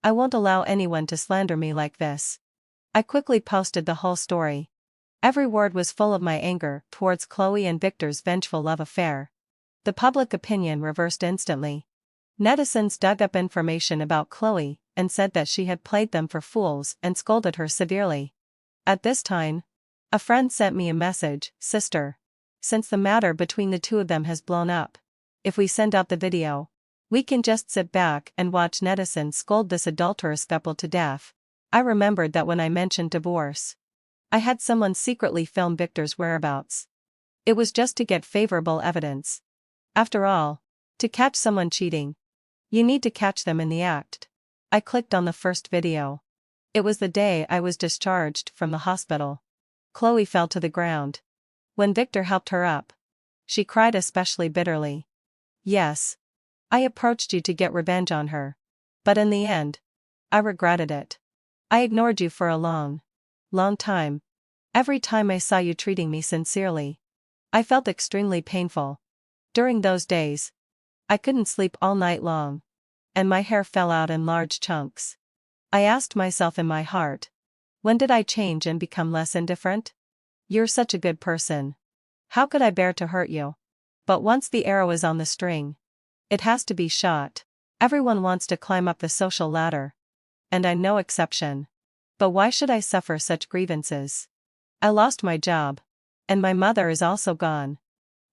I won't allow anyone to slander me like this. I quickly posted the whole story. Every word was full of my anger towards Chloe and Victor's vengeful love affair. The public opinion reversed instantly. Netizens dug up information about Chloe and said that she had played them for fools and scolded her severely. At this time, a friend sent me a message, "Sister, since the matter between the two of them has blown up, if we send out the video, we can just sit back and watch netizens scold this adulterous couple to death." I remembered that when I mentioned divorce, I had someone secretly film Victor's whereabouts. It was just to get favorable evidence. After all, to catch someone cheating, you need to catch them in the act. I clicked on the first video. It was the day I was discharged from the hospital. Chloe fell to the ground. When Victor helped her up, she cried especially bitterly. "Yes, I approached you to get revenge on her. But in the end, I regretted it. I ignored you for a long time. Every time I saw you treating me sincerely, I felt extremely painful. During those days, I couldn't sleep all night long, and my hair fell out in large chunks. I asked myself in my heart, when did I change and become less indifferent? You're such a good person. How could I bear to hurt you? But once the arrow is on the string, it has to be shot. Everyone wants to climb up the social ladder. And I'm no exception. But why should I suffer such grievances? I lost my job. And my mother is also gone.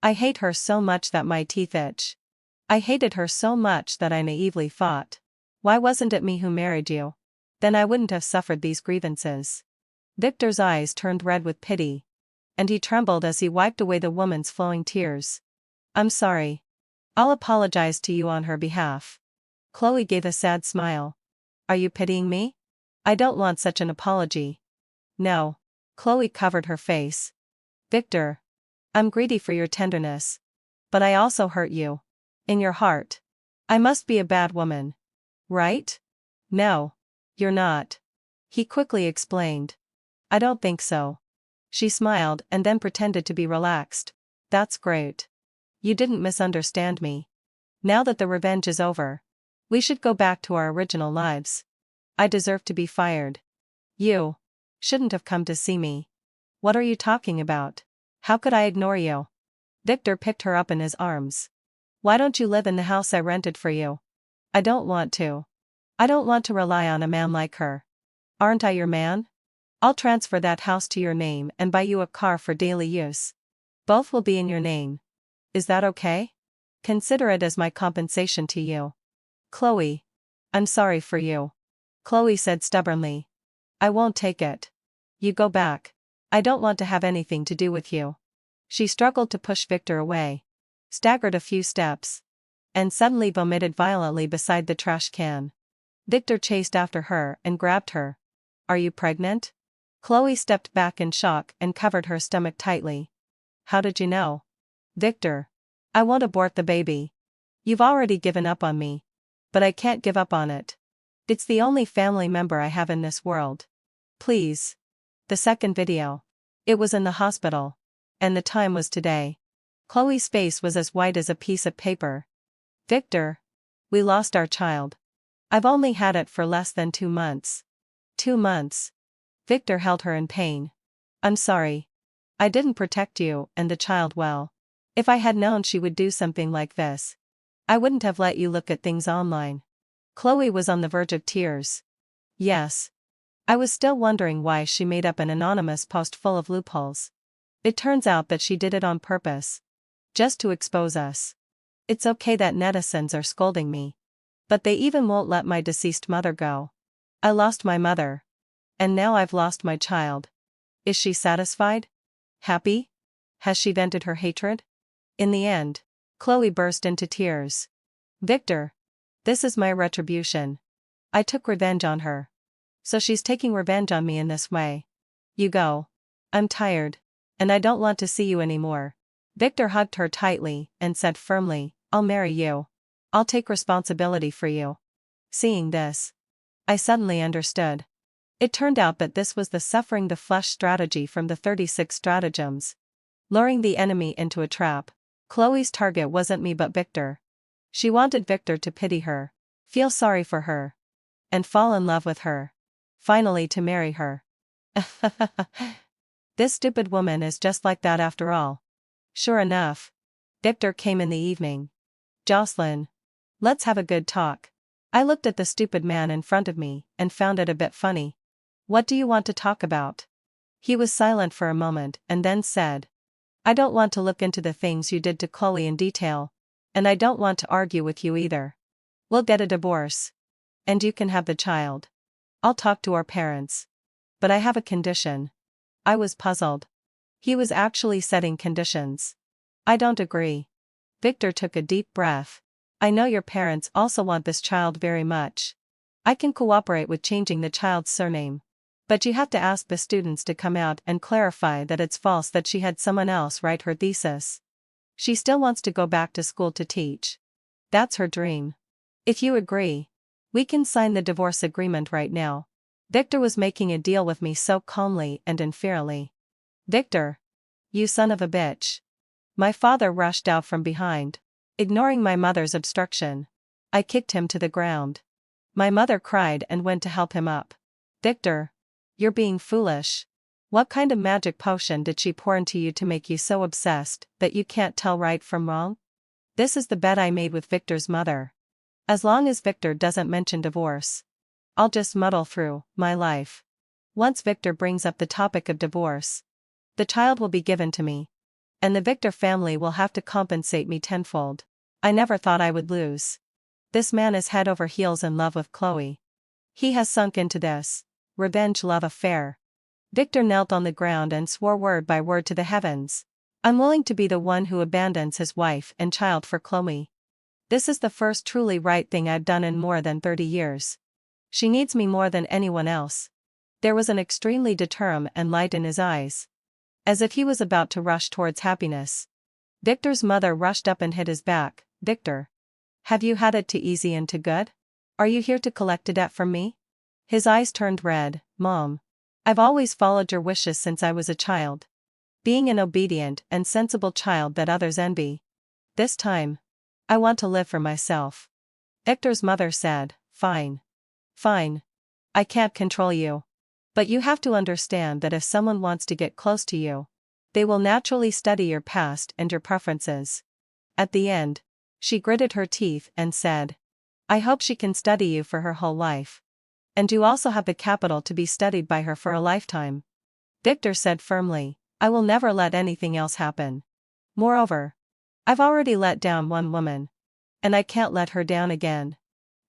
I hate her so much that my teeth itch. I hated her so much that I naively thought, why wasn't it me who married you? Then I wouldn't have suffered these grievances. Victor's eyes turned red with pity, and he trembled as he wiped away the woman's flowing tears. "I'm sorry. I'll apologize to you on her behalf." Chloe gave a sad smile. "Are you pitying me? I don't want such an apology." "No." Chloe covered her face. "Victor, I'm greedy for your tenderness. But I also hurt you. In your heart. I must be a bad woman. Right?" "No. You're not." He quickly explained. "I don't think so." She smiled and then pretended to be relaxed. "That's great. You didn't misunderstand me. Now that the revenge is over, we should go back to our original lives. I deserve to be fired. You shouldn't have come to see me." "What are you talking about? How could I ignore you?" Victor picked her up in his arms. "Why don't you live in the house I rented for you?" "I don't want to. I don't want to rely on a man like her." "Aren't I your man? I'll transfer that house to your name and buy you a car for daily use. Both will be in your name. Is that okay? Consider it as my compensation to you." "Chloe, I'm sorry for you." Chloe said stubbornly. "I won't take it. You go back. I don't want to have anything to do with you." She struggled to push Victor away, staggered a few steps, and suddenly vomited violently beside the trash can. Victor chased after her and grabbed her. "Are you pregnant?" Chloe stepped back in shock and covered her stomach tightly. "How did you know?" "Victor, I won't abort the baby. You've already given up on me. But I can't give up on it. It's the only family member I have in this world. Please." The second video. It was in the hospital. And the time was today. Chloe's face was as white as a piece of paper. "Victor, we lost our child. I've only had it for less than 2 months. 2 months." Victor held her in pain. "I'm sorry. I didn't protect you and the child well. If I had known she would do something like this, I wouldn't have let you look at things online." Chloe was on the verge of tears. "Yes. I was still wondering why she made up an anonymous post full of loopholes. It turns out that she did it on purpose. Just to expose us. It's okay that netizens are scolding me. But they even won't let my deceased mother go. I lost my mother. And now I've lost my child. Is she satisfied? Happy? Has she vented her hatred? In the end, Chloe burst into tears. Victor. This is my retribution. I took revenge on her. So she's taking revenge on me in this way. You go. I'm tired. And I don't want to see you anymore. Victor hugged her tightly and said firmly, I'll marry you. I'll take responsibility for you. Seeing this, I suddenly understood. It turned out that this was the suffering the flesh strategy from the 36 stratagems. Luring the enemy into a trap. Chloe's target wasn't me but Victor. She wanted Victor to pity her, feel sorry for her, and fall in love with her. Finally to marry her. This stupid woman is just like that after all. Sure enough. Victor came in the evening. Jocelyn. Let's have a good talk. I looked at the stupid man in front of me and found it a bit funny. What do you want to talk about? He was silent for a moment and then said, I don't want to look into the things you did to Chloe in detail. And I don't want to argue with you either. We'll get a divorce. And you can have the child. I'll talk to our parents. But I have a condition. I was puzzled. He was actually setting conditions. I don't agree. Victor took a deep breath. I know your parents also want this child very much. I can cooperate with changing the child's surname. But you have to ask the students to come out and clarify that it's false that she had someone else write her thesis. She still wants to go back to school to teach. That's her dream. If you agree, we can sign the divorce agreement right now. Victor was making a deal with me so calmly and unfairly. Victor. You son of a bitch. My father rushed out from behind. Ignoring my mother's obstruction, I kicked him to the ground. My mother cried and went to help him up. Victor. You're being foolish. What kind of magic potion did she pour into you to make you so obsessed that you can't tell right from wrong? This is the bet I made with Victor's mother. As long as Victor doesn't mention divorce, I'll just muddle through my life. Once Victor brings up the topic of divorce, the child will be given to me. And the Victor family will have to compensate me tenfold. I never thought I would lose. This man is head over heels in love with Chloe. He has sunk into this revenge-love affair. Victor knelt on the ground and swore word by word to the heavens. I'm willing to be the one who abandons his wife and child for Chloe. This is the first truly right thing I've done in more than 30 years. She needs me more than anyone else. There was an extremely determined and light in his eyes. As if he was about to rush towards happiness. Victor's mother rushed up and hit his back. Victor. Have you had it too easy and too good? Are you here to collect a debt from me? His eyes turned red. Mom. I've always followed your wishes since I was a child. Being an obedient and sensible child that others envy. This time, I want to live for myself. Victor's mother said, Fine. Fine. I can't control you. But you have to understand that if someone wants to get close to you, they will naturally study your past and your preferences. At the end, she gritted her teeth and said, I hope she can study you for her whole life. And you also have the capital to be studied by her for a lifetime. Victor said firmly, I will never let anything else happen. Moreover, I've already let down one woman. And I can't let her down again.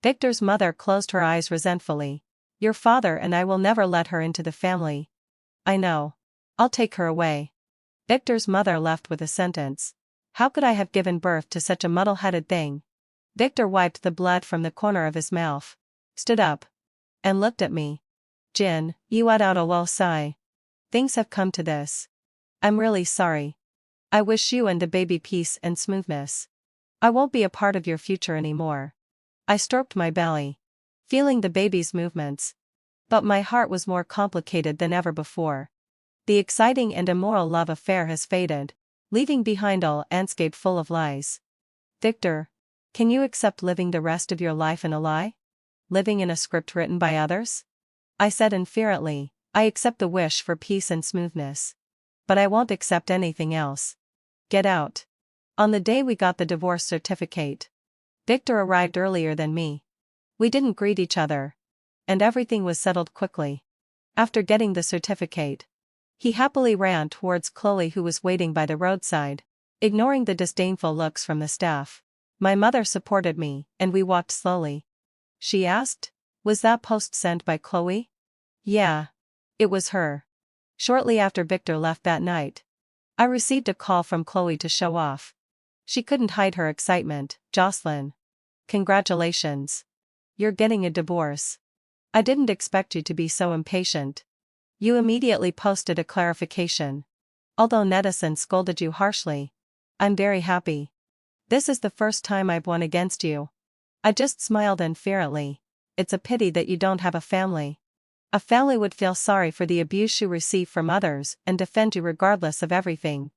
Victor's mother closed her eyes resentfully. Your father and I will never let her into the family. I know. I'll take her away. Victor's mother left with a sentence. How could I have given birth to such a muddle-headed thing? Victor wiped the blood from the corner of his mouth, stood up, and looked at me. Jin, you let out a low sigh. Things have come to this. I'm really sorry. I wish you and the baby peace and smoothness. I won't be a part of your future anymore. I stroked my belly, feeling the baby's movements. But my heart was more complicated than ever before. The exciting and immoral love affair has faded, leaving behind a landscape full of lies. Victor, can you accept living the rest of your life in a lie? Living in a script written by others? I said infuriately, I accept the wish for peace and smoothness. But I won't accept anything else. Get out. On the day we got the divorce certificate, Victor arrived earlier than me. We didn't greet each other. And everything was settled quickly. After getting the certificate, he happily ran towards Chloe, who was waiting by the roadside, ignoring the disdainful looks from the staff. My mother supported me, and we walked slowly. She asked, "Was that post sent by Chloe?" Yeah. It was her. Shortly after Victor left that night, I received a call from Chloe to show off. She couldn't hide her excitement. "Jocelyn. Congratulations. You're getting a divorce. I didn't expect you to be so impatient." You immediately posted a clarification. "Although netizens scolded you harshly, I'm very happy. This is the first time I've won against you." I just smiled indifferently. "It's a pity that you don't have a family. A family would feel sorry for the abuse you receive from others and defend you regardless of everything."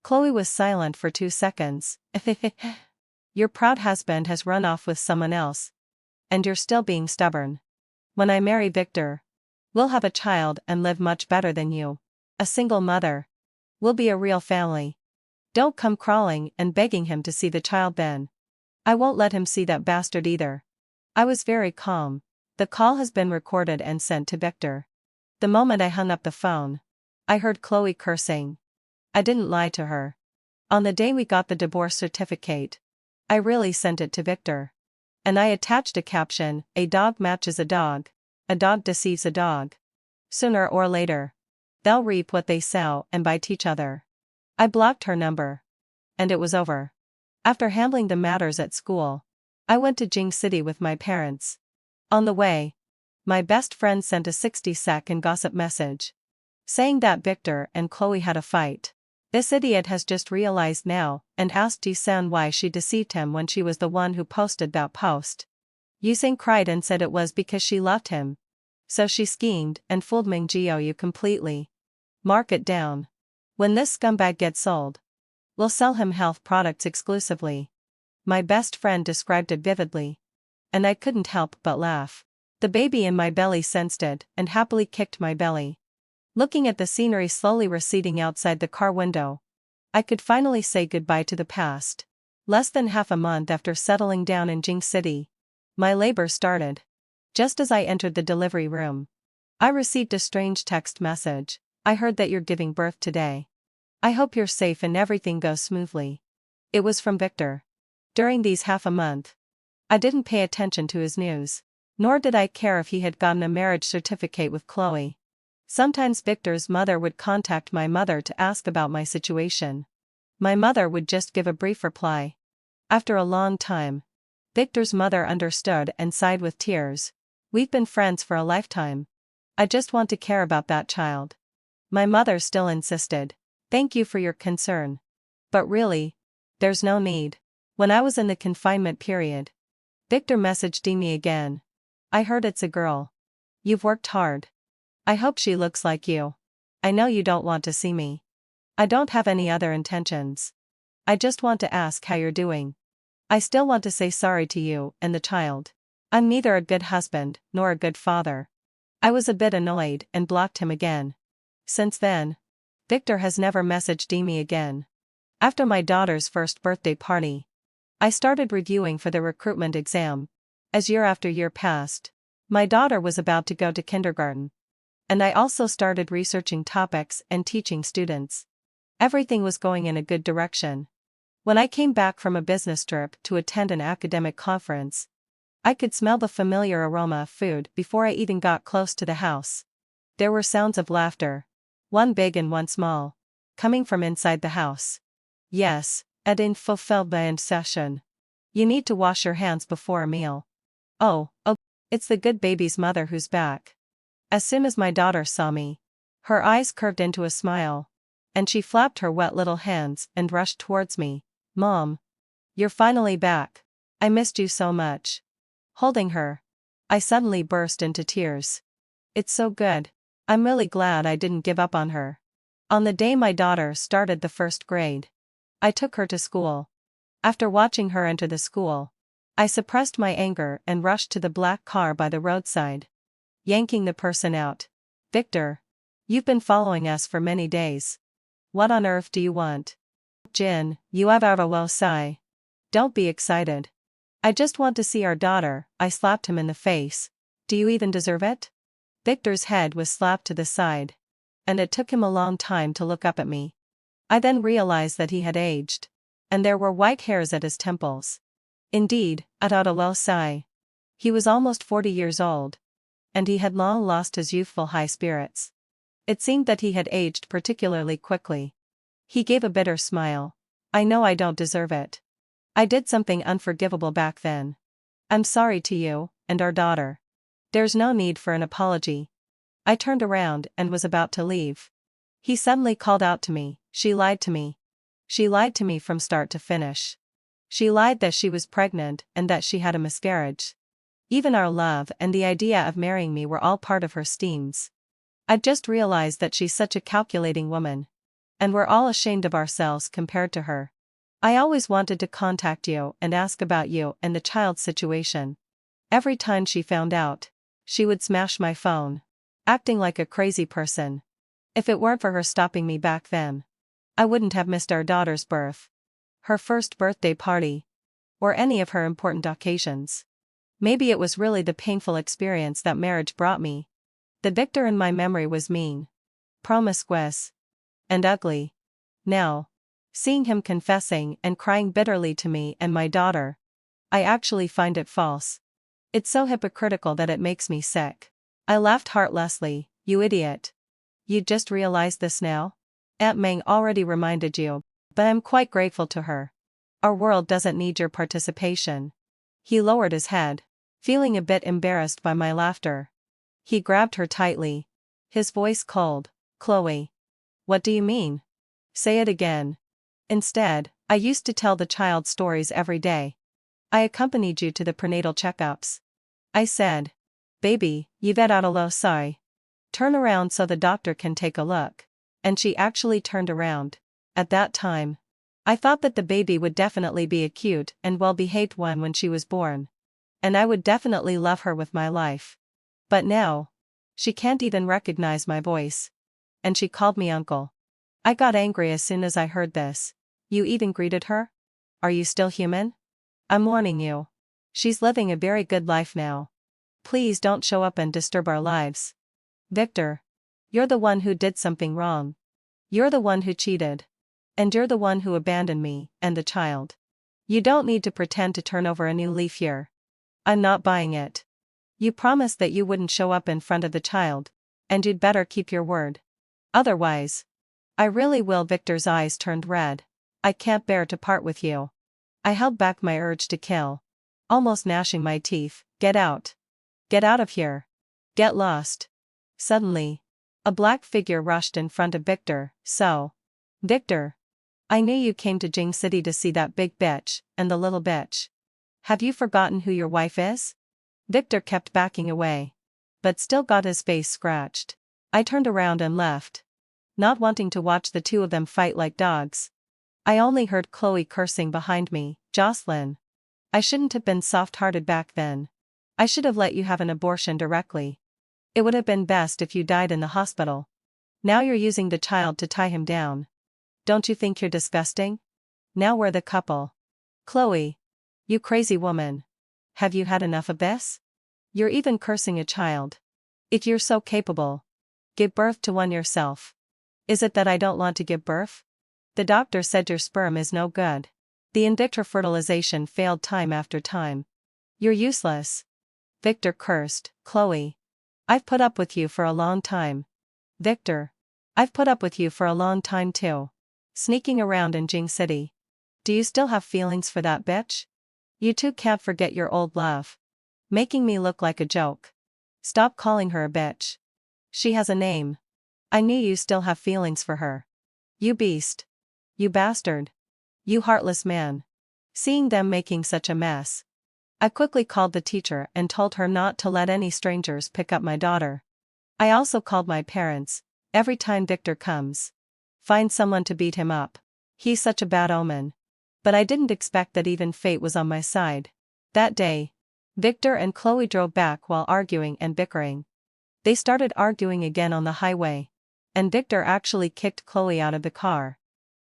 Chloe was silent for 2 seconds. "Your proud husband has run off with someone else. And you're still being stubborn. When I marry Victor, we'll have a child and live much better than you. A single mother. We'll be a real family. Don't come crawling and begging him to see the child then. I won't let him see that bastard either." I was very calm. "The call has been recorded and sent to Victor." The moment I hung up the phone, I heard Chloe cursing. I didn't lie to her. On the day we got the divorce certificate, I really sent it to Victor. And I attached a caption, "A dog matches a dog deceives a dog. Sooner or later, they'll reap what they sow and bite each other." I blocked her number. And it was over. After handling the matters at school, I went to Jing City with my parents. On the way, my best friend sent a 60-second gossip message, saying that Victor and Chloe had a fight. This idiot has just realized now, and asked Yusen why she deceived him when she was the one who posted that post. Yusen cried and said it was because she loved him. So she schemed and fooled Ming Jiaoyu completely. Mark it down. When this scumbag gets sold, we'll sell him health products exclusively. My best friend described it vividly. And I couldn't help but laugh. The baby in my belly sensed it and happily kicked my belly. Looking at the scenery slowly receding outside the car window, I could finally say goodbye to the past. Less than half a month after settling down in Jing City, my labor started. Just as I entered the delivery room, I received a strange text message. "I heard that you're giving birth today. I hope you're safe and everything goes smoothly." It was from Victor. During these half a month, I didn't pay attention to his news. Nor did I care if he had gotten a marriage certificate with Chloe. Sometimes Victor's mother would contact my mother to ask about my situation. My mother would just give a brief reply. After a long time, Victor's mother understood and sighed with tears. "We've been friends for a lifetime. I just want to care about that child." My mother still insisted. "Thank you for your concern. But really, there's no need." When I was in the confinement period, Victor messaged me again. "I heard it's a girl. You've worked hard. I hope she looks like you. I know you don't want to see me. I don't have any other intentions. I just want to ask how you're doing. I still want to say sorry to you and the child. I'm neither a good husband nor a good father." I was a bit annoyed and blocked him again. Since then, Victor has never messaged me again. After my daughter's first birthday party, I started reviewing for the recruitment exam. As year after year passed, my daughter was about to go to kindergarten. And I also started researching topics and teaching students. Everything was going in a good direction. When I came back from a business trip to attend an academic conference, I could smell the familiar aroma of food before I even got close to the house. There were sounds of laughter, one big and one small, coming from inside the house. "Yes, at une fulfilled session. You need to wash your hands before a meal. Oh, it's the good baby's mother who's back." As soon as my daughter saw me, her eyes curved into a smile, and she flapped her wet little hands and rushed towards me. "Mom, you're finally back. I missed you so much." Holding her, I suddenly burst into tears. It's so good. I'm really glad I didn't give up on her. On the day my daughter started the first grade, I took her to school. After watching her enter the school, I suppressed my anger and rushed to the black car by the roadside. Yanking the person out. "Victor, you've been following us for many days. What on earth do you want?" "Jin, you have a low sigh. Don't be excited. I just want to see our daughter." I slapped him in the face. "Do you even deserve it?" Victor's head was slapped to the side, and it took him a long time to look up at me. I then realized that he had aged, and there were white hairs at his temples. Indeed, I uttered a low sigh. He was almost 40 years old, and he had long lost his youthful high spirits. It seemed that he had aged particularly quickly. He gave a bitter smile. I know I don't deserve it. I did something unforgivable back then. I'm sorry to you, and our daughter. There's no need for an apology. I turned around and was about to leave. He suddenly called out to me, "She lied to me. She lied to me from start to finish. She lied that she was pregnant and that she had a miscarriage. Even our love and the idea of marrying me were all part of her schemes. I'd just realized that she's such a calculating woman. And we're all ashamed of ourselves compared to her. I always wanted to contact you and ask about you and the child's situation. Every time she found out, she would smash my phone, acting like a crazy person. If it weren't for her stopping me back then, I wouldn't have missed our daughter's birth, her first birthday party, or any of her important occasions. Maybe it was really the painful experience that marriage brought me. The Victor in my memory was mean, promiscuous, and ugly. Now, seeing him confessing and crying bitterly to me and my daughter, I actually find it false. It's so hypocritical that it makes me sick. I laughed heartlessly. You idiot. You just realized this now? Aunt Meng already reminded you, but I'm quite grateful to her. Our world doesn't need your participation. He lowered his head, feeling a bit embarrassed by my laughter. He grabbed her tightly, his voice cold. Chloe. What do you mean? Say it again. Instead, I used to tell the child stories every day. I accompanied you to the prenatal checkups. I said, "Baby, you've had a low sigh. Turn around so the doctor can take a look." And she actually turned around. At that time, I thought that the baby would definitely be a cute and well-behaved one when she was born. And I would definitely love her with my life. But now, she can't even recognize my voice. And she called me uncle. I got angry as soon as I heard this. You even greeted her? Are you still human? I'm warning you. She's living a very good life now. Please don't show up and disturb our lives. Victor. You're the one who did something wrong. You're the one who cheated. And you're the one who abandoned me and the child. You don't need to pretend to turn over a new leaf here. I'm not buying it. You promised that you wouldn't show up in front of the child, and you'd better keep your word. Otherwise, I really will. Victor's eyes turned red. I can't bear to part with you. I held back my urge to kill, almost gnashing my teeth. Get out. Get out of here. Get lost. Suddenly, a black figure rushed in front of Victor. So, Victor, I knew you came to Jing City to see that big bitch, and the little bitch. Have you forgotten who your wife is? Victor kept backing away, but still got his face scratched. I turned around and left, not wanting to watch the two of them fight like dogs. I only heard Chloe cursing behind me. Jocelyn. I shouldn't have been soft-hearted back then. I should have let you have an abortion directly. It would have been best if you died in the hospital. Now you're using the child to tie him down. Don't you think you're disgusting? Now we're the couple. Chloe. You crazy woman. Have you had enough of this? You're even cursing a child. If you're so capable, give birth to one yourself. Is it that I don't want to give birth? The doctor said your sperm is no good. The in vitro fertilization failed time after time. You're useless. Victor cursed. Chloe. I've put up with you for a long time. Victor. I've put up with you for a long time too. Sneaking around in Jing City. Do you still have feelings for that bitch? You two can't forget your old love. Making me look like a joke. Stop calling her a bitch. She has a name. I knew you still have feelings for her. You beast. You bastard. You heartless man. Seeing them making such a mess, I quickly called the teacher and told her not to let any strangers pick up my daughter. I also called my parents. Every time Victor comes, find someone to beat him up. He's such a bad omen. But I didn't expect that even fate was on my side. That day, Victor and Chloe drove back while arguing and bickering. They started arguing again on the highway, and Victor actually kicked Chloe out of the car.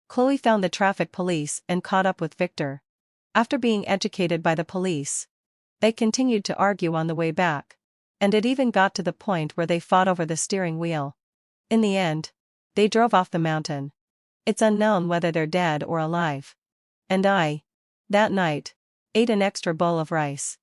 Chloe found the traffic police and caught up with Victor. After being educated by the police, they continued to argue on the way back, and it even got to the point where they fought over the steering wheel. In the end, they drove off the mountain. It's unknown whether they're dead or alive. And that night, ate an extra bowl of rice.